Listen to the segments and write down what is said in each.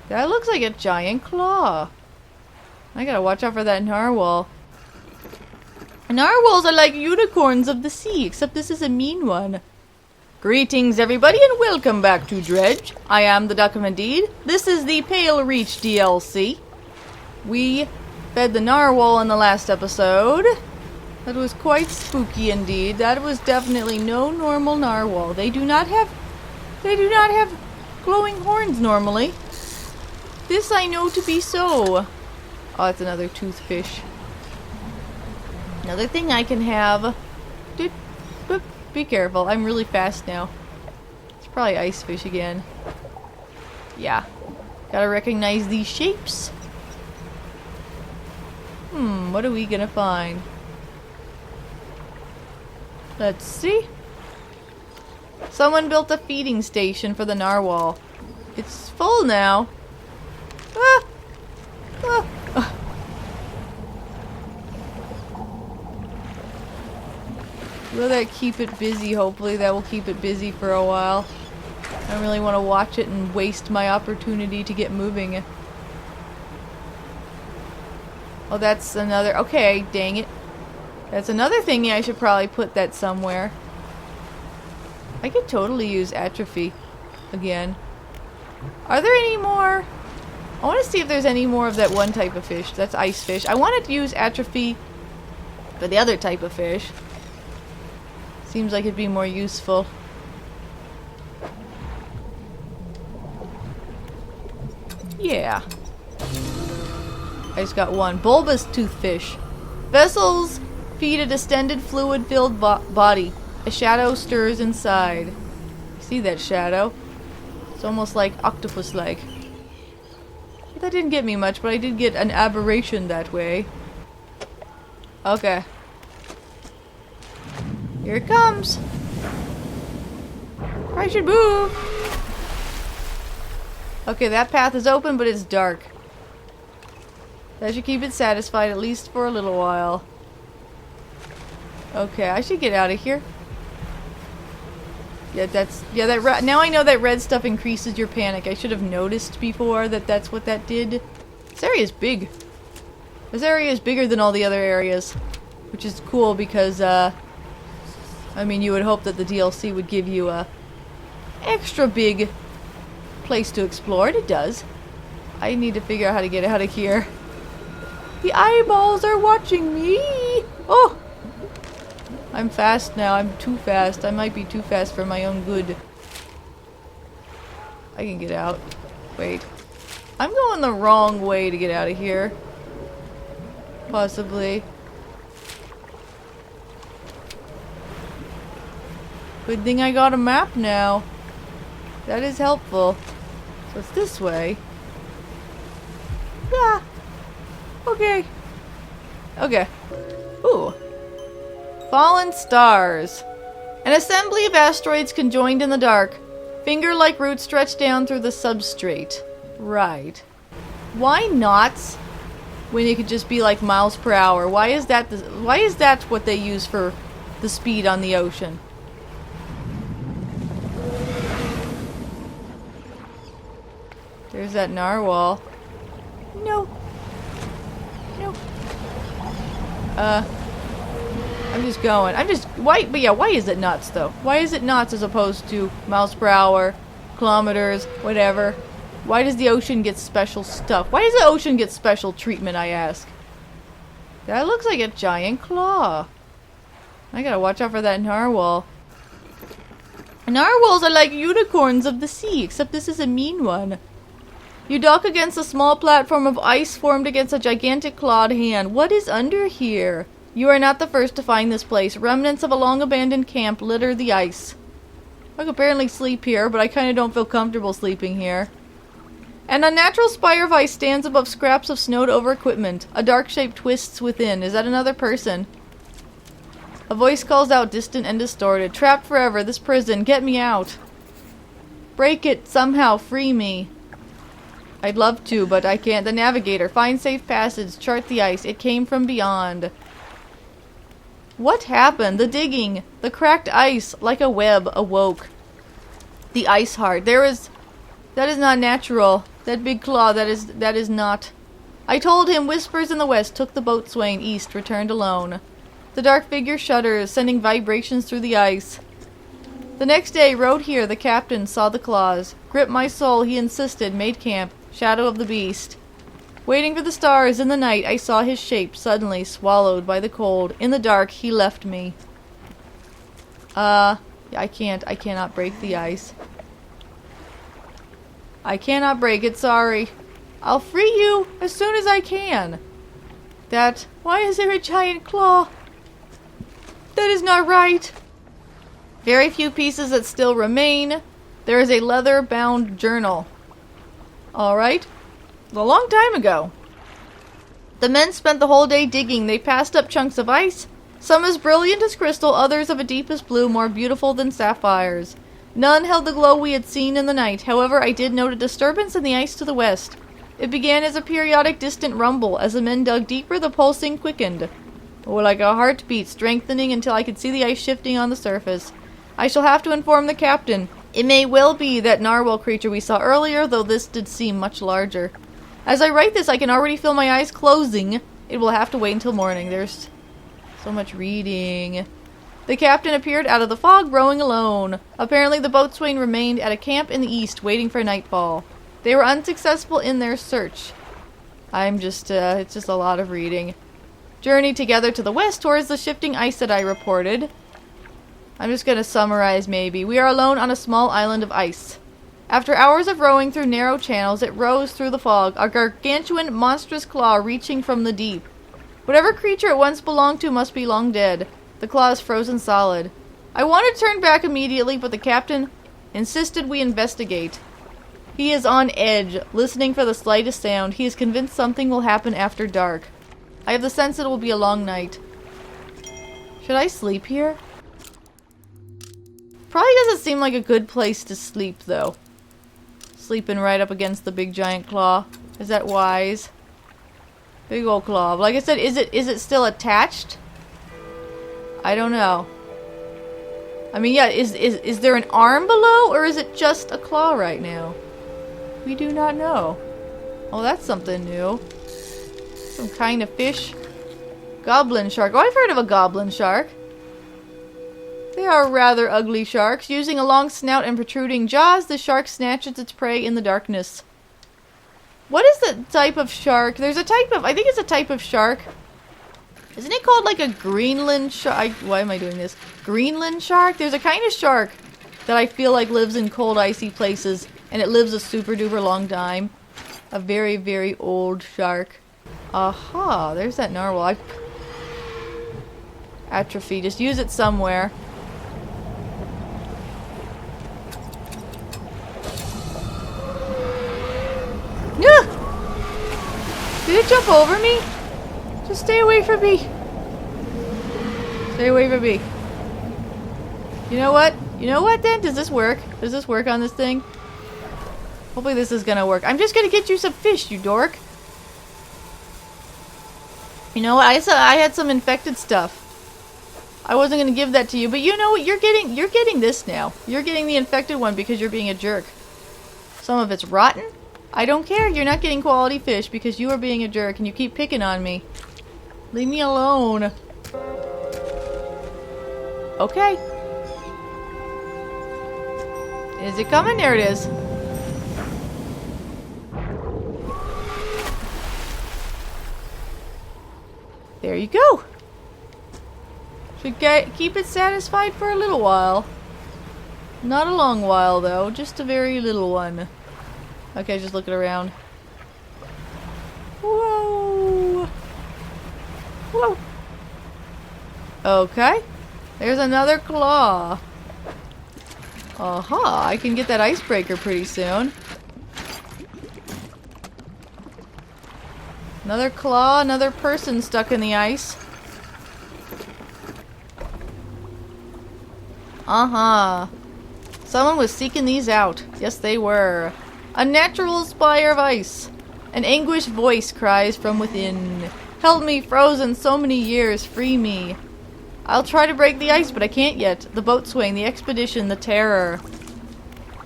That looks like a giant claw. I gotta watch out for that narwhal. Narwhals are like unicorns of the sea, except this is a mean one. Greetings everybody and welcome back to Dredge. I am the Duck of Indeed. This is the Pale Reach DLC. We fed the narwhal in the last episode. That was quite spooky indeed. That was definitely no normal narwhal. They do not have glowing horns normally. This I know to be so. Oh, it's another toothfish. Another thing I can have. Be careful, I'm really fast now. It's probably ice fish again. Yeah. Gotta recognize these shapes. What are we gonna find? Let's see. Someone built a feeding station for the narwhal. It's full now. Ah! Ah! Ah. Will that keep it busy? Hopefully that will keep it busy for a while. I don't really want to watch it and waste my opportunity to get moving. Oh, that's another... Okay, dang it. That's another thing I should probably put that somewhere. I could totally use atrophy again. Are there any more? I want to see if there's any more of that one type of fish. That's ice fish. I wanted to use atrophy for the other type of fish. Seems like it'd be more useful. Yeah. I just got one. Bulbous toothfish. Vessels feed a distended fluid-filled body. A shadow stirs inside. See that shadow? It's almost like octopus-like. That didn't get me much, but I did get an aberration that way. Okay. Here it comes. I should move. Okay, that path is open, but it's dark. That should keep it satisfied, at least for a little while. Okay, I should get out of here. Yeah, now I know that red stuff increases your panic. I should have noticed before that that's what that did. This area is big. This area is bigger than all the other areas, which is cool because, I mean, you would hope that the DLC would give you a extra big place to explore, and it does. I need to figure out how to get out of here. The eyeballs are watching me! Oh! I'm fast now. I'm too fast. I might be too fast for my own good. I can get out. Wait. I'm going the wrong way to get out of here. Possibly. Good thing I got a map now. That is helpful. So it's this way. Yeah. Okay. Okay. Ooh. Fallen stars. An assembly of asteroids conjoined in the dark. Finger-like roots stretch down through the substrate. Right. Why not? When it could just be like miles per hour. Why is that what they use for the speed on the ocean? There's that narwhal. No. No. I'm just going. But yeah, why is it knots though? Why is it knots as opposed to miles per hour, kilometers, whatever? Why does the ocean get special stuff? Why does the ocean get special treatment, I ask? That looks like a giant claw. I gotta watch out for that narwhal. Narwhals are like unicorns of the sea, except this is a mean one. You dock against a small platform of ice formed against a gigantic clawed hand. What is under here? You are not the first to find this place. Remnants of a long-abandoned camp litter the ice. I could apparently sleep here, but I kind of don't feel comfortable sleeping here. An unnatural spire of ice stands above scraps of snowed-over equipment. A dark shape twists within. Is that another person? A voice calls out, distant and distorted. Trapped forever. This prison. Get me out. Break it. Somehow. Free me. I'd love to, but I can't. The navigator. Find safe passage. Chart the ice. It came from beyond. What happened? The digging. The cracked ice, like a web, awoke. The ice heart. That is not natural. That big claw, that is not... I told him whispers in the west took the boatswain east, returned alone. The dark figure shudders, sending vibrations through the ice. The next day, rode here, the captain saw the claws. Grip my soul, he insisted, made camp, shadow of the beast. Waiting for the stars in the night, I saw his shape, suddenly swallowed by the cold. In the dark, he left me. I cannot break the ice. I cannot break it, sorry. I'll free you as soon as I can. Why is there a giant claw? That is not right. Very few pieces that still remain. There is a leather-bound journal. Alright. A long time ago. The men spent the whole day digging. They passed up chunks of ice, some as brilliant as crystal, others of a deepest blue, more beautiful than sapphires. None held the glow we had seen in the night. However, I did note a disturbance in the ice to the west. It began as a periodic distant rumble. As the men dug deeper, the pulsing quickened. Or like a heartbeat, strengthening until I could see the ice shifting on the surface. I shall have to inform the captain. It may well be that narwhal creature we saw earlier, though this did seem much larger. As I write this, I can already feel my eyes closing. It will have to wait until morning. There's so much reading. The captain appeared out of the fog, rowing alone. Apparently the boatswain remained at a camp in the east, waiting for nightfall. They were unsuccessful in their search. It's just a lot of reading. Journeyed together to the west towards the shifting ice that I reported. I'm just going to summarize maybe. We are alone on a small island of ice. After hours of rowing through narrow channels, it rose through the fog, a gargantuan, monstrous claw reaching from the deep. Whatever creature it once belonged to must be long dead. The claw is frozen solid. I wanted to turn back immediately, but the captain insisted we investigate. He is on edge, listening for the slightest sound. He is convinced something will happen after dark. I have the sense it will be a long night. Should I sleep here? Probably doesn't seem like a good place to sleep, though. Sleeping right up against the big giant claw. Is that wise? Big old claw. Like I said, is it still attached? I don't know. I mean, yeah, is there an arm below, or is it just a claw right now? We do not know. Oh, that's something new. Some kind of fish. Goblin shark. Oh, I've heard of a goblin shark. They are rather ugly sharks. Using a long snout and protruding jaws, the shark snatches its prey in the darkness. What is the type of shark? There's a type of... I think it's a type of shark. Isn't it called like a Greenland shark? Why am I doing this? Greenland shark? There's a kind of shark that I feel like lives in cold, icy places. And it lives a super duper long time. A very, very old shark. Aha, there's that narwhal. Atrophy. Just use it somewhere. Yeah! Did it jump over me? Just stay away from me. Stay away from me. You know what? You know what then? Does this work? Does this work on this thing? Hopefully this is gonna work. I'm just gonna get you some fish, you dork. You know what? I had some infected stuff. I wasn't gonna give that to you, but you know what? You're getting this now. You're getting the infected one because you're being a jerk. Some of it's rotten. I don't care. You're not getting quality fish because you are being a jerk and you keep picking on me. Leave me alone. Okay. Is it coming? There it is. There you go. Should keep it satisfied for a little while. Not a long while though, just a very little one. Okay, just looking around. Whoa! Whoa! Okay. There's another claw. Aha, I can get that icebreaker pretty soon. Another claw, another person stuck in the ice. Uh-huh. Someone was seeking these out. Yes, they were. A natural spire of ice. An anguished voice cries from within. Held me frozen so many years, free me. I'll try to break the ice, but I can't yet. The boatswain, the expedition, the terror.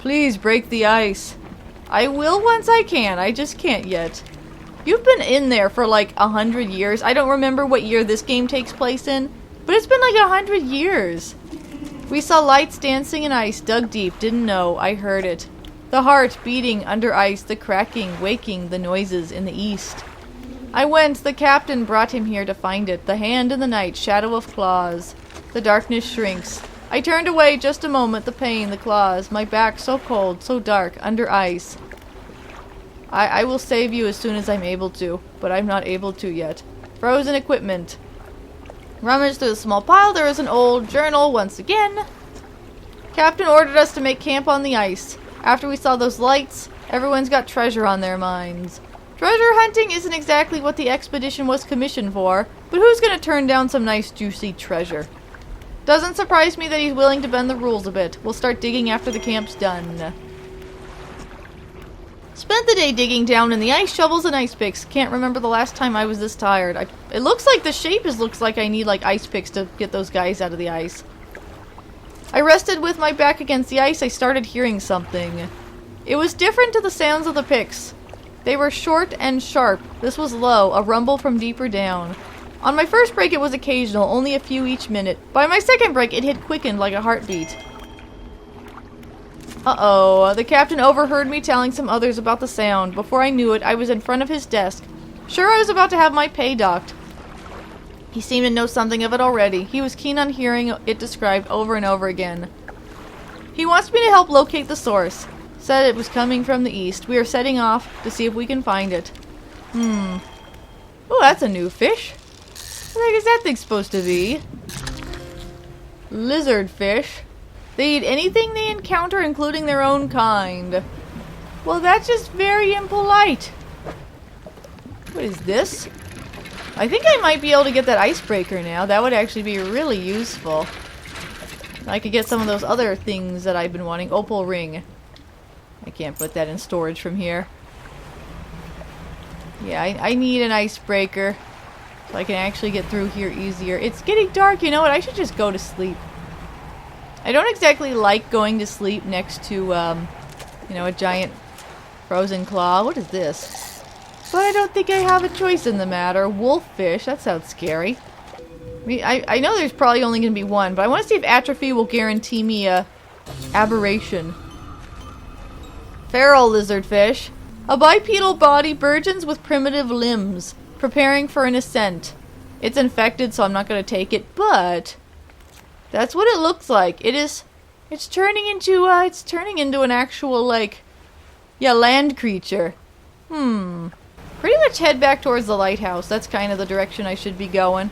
Please break the ice. I will once I can. I just can't yet. You've been in there for like 100 years. I don't remember what year this game takes place in, but it's been like 100 years. We saw lights dancing in ice, dug deep, didn't know, I heard it. The heart beating under ice, the cracking, waking the noises in the east. I went, the captain brought him here to find it. The hand in the night, shadow of claws. The darkness shrinks. I turned away just a moment, the pain, the claws. My back so cold, so dark, under ice. I will save you as soon as I'm able to, but I'm not able to yet. Frozen equipment. Rummage through the small pile, there is an old journal once again. Captain ordered us to make camp on the ice. After we saw those lights, everyone's got treasure on their minds. Treasure hunting isn't exactly what the expedition was commissioned for, but who's gonna turn down some nice juicy treasure? Doesn't surprise me that he's willing to bend the rules a bit. We'll start digging after the camp's done. Spent the day digging down in the ice, shovels and ice picks. Can't remember the last time I was this tired. It looks like the shape looks like I need like ice picks to get those guys out of the ice. I rested with my back against the ice. I started hearing something. It was different to the sounds of the picks. They were short and sharp. This was low, a rumble from deeper down. On my first break it was occasional, only a few each minute. By my second break it had quickened like a heartbeat. Uh-oh, the captain overheard me telling some others about the sound. Before I knew it, I was in front of his desk. Sure, I was about to have my pay docked. He seemed to know something of it already. He was keen on hearing it described over and over again. He wants me to help locate the source. Said it was coming from the east. We are setting off to see if we can find it. Oh, that's a new fish. What the heck is that thing supposed to be? Lizard fish. They eat anything they encounter, including their own kind. Well, that's just very impolite. What is this? I think I might be able to get that icebreaker now. That would actually be really useful. I could get some of those other things that I've been wanting. Opal ring. I can't put that in storage from here. Yeah, I need an icebreaker so I can actually get through here easier. It's getting dark. You know what? I should just go to sleep. I don't exactly like going to sleep next to, you know, a giant frozen claw. What is this? But I don't think I have a choice in the matter. Wolffish. That sounds scary. I mean, I know there's probably only going to be one, but I want to see if atrophy will guarantee me a aberration. Feral lizardfish. A bipedal body burgeons with primitive limbs, preparing for an ascent. It's infected, so I'm not going to take it, but that's what it looks like. It's turning into an actual, like, yeah, land creature. Pretty much head back towards the lighthouse. That's kind of the direction I should be going.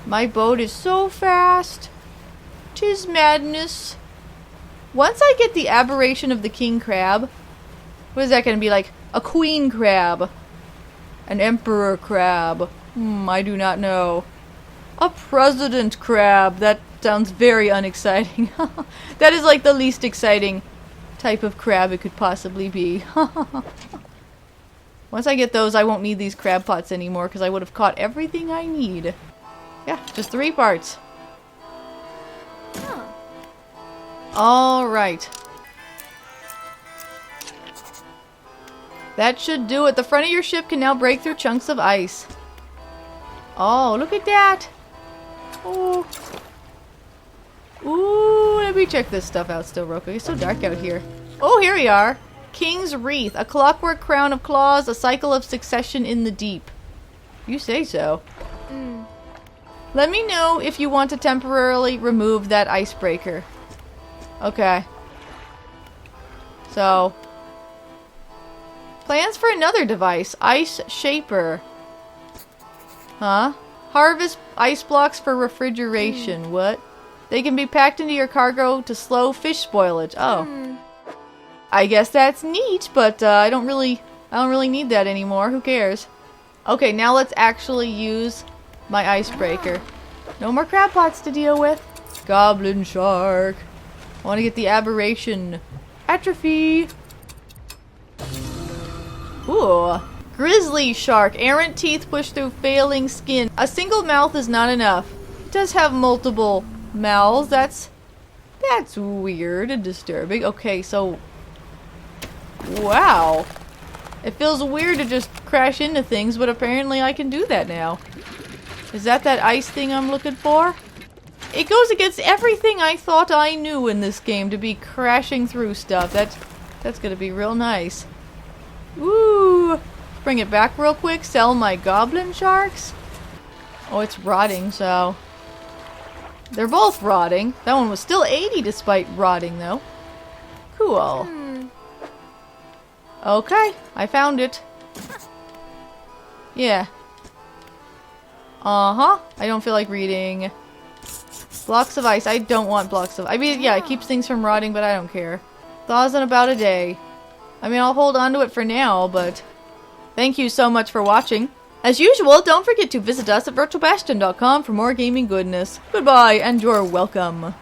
My boat is so fast. 'Tis madness. Once I get the aberration of the king crab, what is that going to be like? A queen crab. An emperor crab. I do not know. A president crab. That sounds very unexciting. That is like the least exciting type of crab it could possibly be. Once I get those, I won't need these crab pots anymore because I would have caught everything I need. Yeah, just 3 parts. Huh. Alright. That should do it. The front of your ship can now break through chunks of ice. Oh, look at that. Oh. Ooh, let me check this stuff out still real quick. It's so dark out here. Oh, here we are. King's Wreath. A clockwork crown of claws. A cycle of succession in the deep. You say so. Let me know if you want to temporarily remove that icebreaker. Okay. So, plans for another device. Ice Shaper. Huh? Harvest ice blocks for refrigeration. What? They can be packed into your cargo to slow fish spoilage. Oh. I guess that's neat, but I don't really need that anymore. Who cares? Okay, now let's actually use my icebreaker. No more crab pots to deal with. Goblin shark. I want to get the aberration. Atrophy. Ooh. Grizzly shark. Errant teeth push through failing skin. A single mouth is not enough. It does have multiple mouths. That's weird and disturbing. Okay, so Wow. It feels weird to just crash into things, but apparently I can do that now. Is that ice thing I'm looking for? It goes against everything I thought I knew in this game to be crashing through stuff. That's gonna be real nice. Woo! Bring it back real quick. Sell my goblin sharks. Oh, it's rotting, so... They're both rotting. That one was still 80 despite rotting, though. Cool. Okay, I found it. Yeah. Uh-huh. I don't feel like reading. Blocks of ice. I don't want blocks of... I mean, yeah, it keeps things from rotting, but I don't care. Thaws in about a day. I mean, I'll hold on to it for now, but... Thank you so much for watching. As usual, don't forget to visit us at virtualbastion.com for more gaming goodness. Goodbye, and you're welcome.